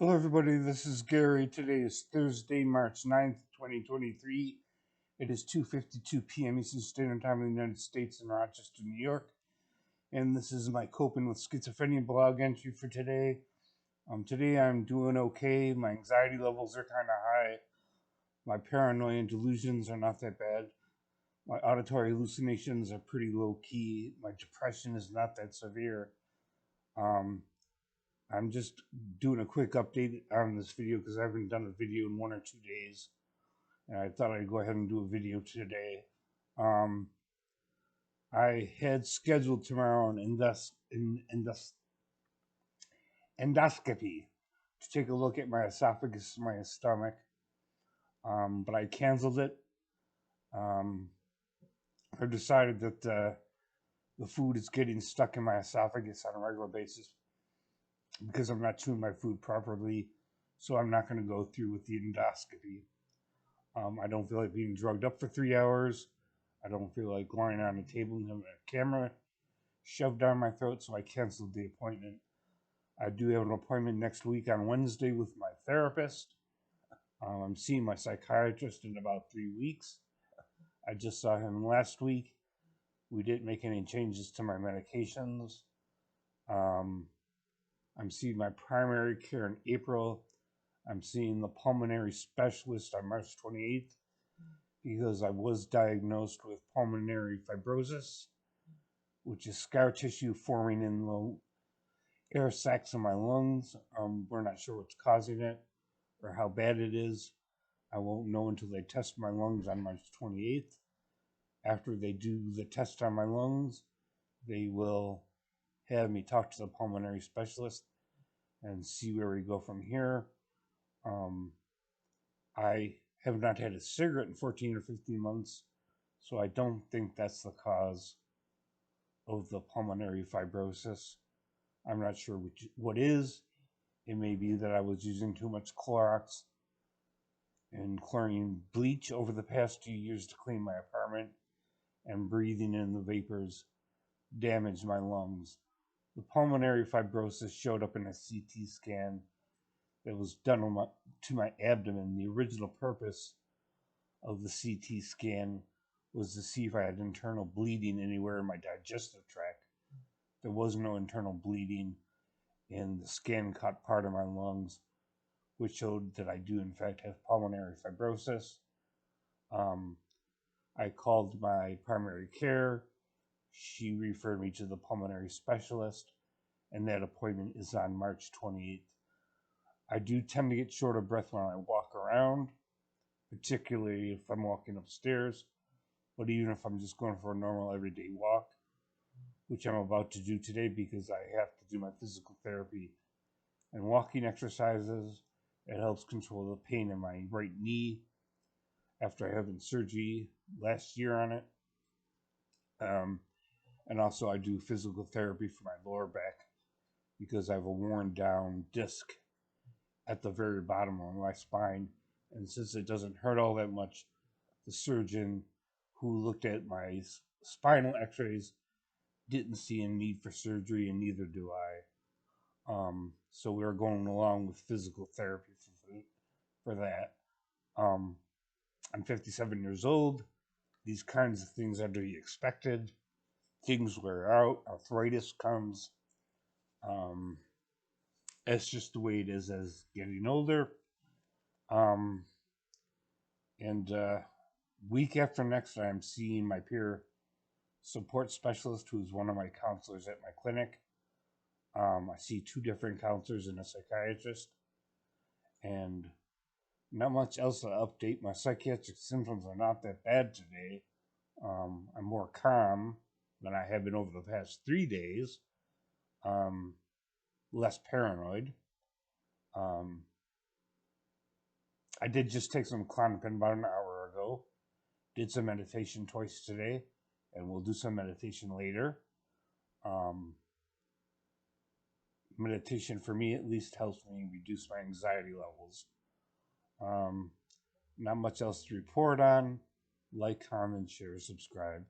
Hello, everybody. This is Gary. Today is Thursday, March 9th, 2023. It is 2:52 p.m. Eastern Standard Time in the United States in Rochester, New York. And this is my Coping with Schizophrenia blog entry for today. Today I'm doing okay. My anxiety levels are kind of high. My paranoia and delusions are not that bad. My auditory hallucinations are pretty low key. My depression is not that severe. Um, I'm just doing a quick update on this video because I haven't done a video in 1 or 2 days, and I thought I'd go ahead and do a video today. Um, I had scheduled tomorrow an endoscopy to take a look at my esophagus and my stomach, but I canceled it. Um, I decided that the food is getting stuck in my esophagus on a regular basis because I'm not chewing my food properly, so I'm not going to go through with the endoscopy. I don't feel like being drugged up for 3 hours. I don't feel like lying on a table and having a camera shoved down my throat, so I canceled the appointment. I do have an appointment next week on Wednesday with my therapist. I'm seeing my psychiatrist in about 3 weeks. I just saw him last week. We didn't make any changes to my medications. I'm seeing my primary care in April. I'm seeing the pulmonary specialist on March 28th because I was diagnosed with pulmonary fibrosis, which is scar tissue forming in the air sacs in my lungs. We're not sure what's causing it or how bad it is. I won't know until they test my lungs on March 28th. After they do the test on my lungs, they will have me talk to the pulmonary specialist and see where we go from here. I have not had a cigarette in 14 or 15 months, so I don't think that's the cause of the pulmonary fibrosis. I'm not sure what is. It may be that I was using too much Clorox and chlorine bleach over the past 2 years to clean my apartment, and breathing in the vapors damaged my lungs. The pulmonary fibrosis showed up in a CT scan that was done to my abdomen. The original purpose of the CT scan was to see if I had internal bleeding anywhere in my digestive tract. There was no internal bleeding, and the scan caught part of my lungs, which showed that I do in fact have pulmonary fibrosis. I called my primary care. She referred me to the pulmonary specialist, and that appointment is on March 28th. I do tend to get short of breath when I walk around, particularly if I'm walking upstairs, but even if I'm just going for a normal everyday walk, which I'm about to do today because I have to do my physical therapy and walking exercises. It helps control the pain in my right knee after having surgery last year on it. And also, I do physical therapy for my lower back because I have a worn down disc at the very bottom of my spine. And since it doesn't hurt all that much, the surgeon who looked at my spinal x rays didn't see a need for surgery, and neither do I. So we're going along with physical therapy for that. Um, I'm 57 years old. These kinds of things are to be expected. Things wear out, arthritis comes. Um, it's just the way it is as getting older. Um, and week after next, I'm seeing my peer support specialist, who's one of my counselors at my clinic. I see two different counselors and a psychiatrist, and not much else to update. My psychiatric symptoms are not that bad today. I'm more calm than I have been over the past 3 days. Less paranoid. Um, I did just take some Klonopin about an hour ago. Did some meditation twice today, and we'll do some meditation later. Meditation, for me at least, helps me reduce my anxiety levels. Not much else to report on. Like, comment, share, subscribe.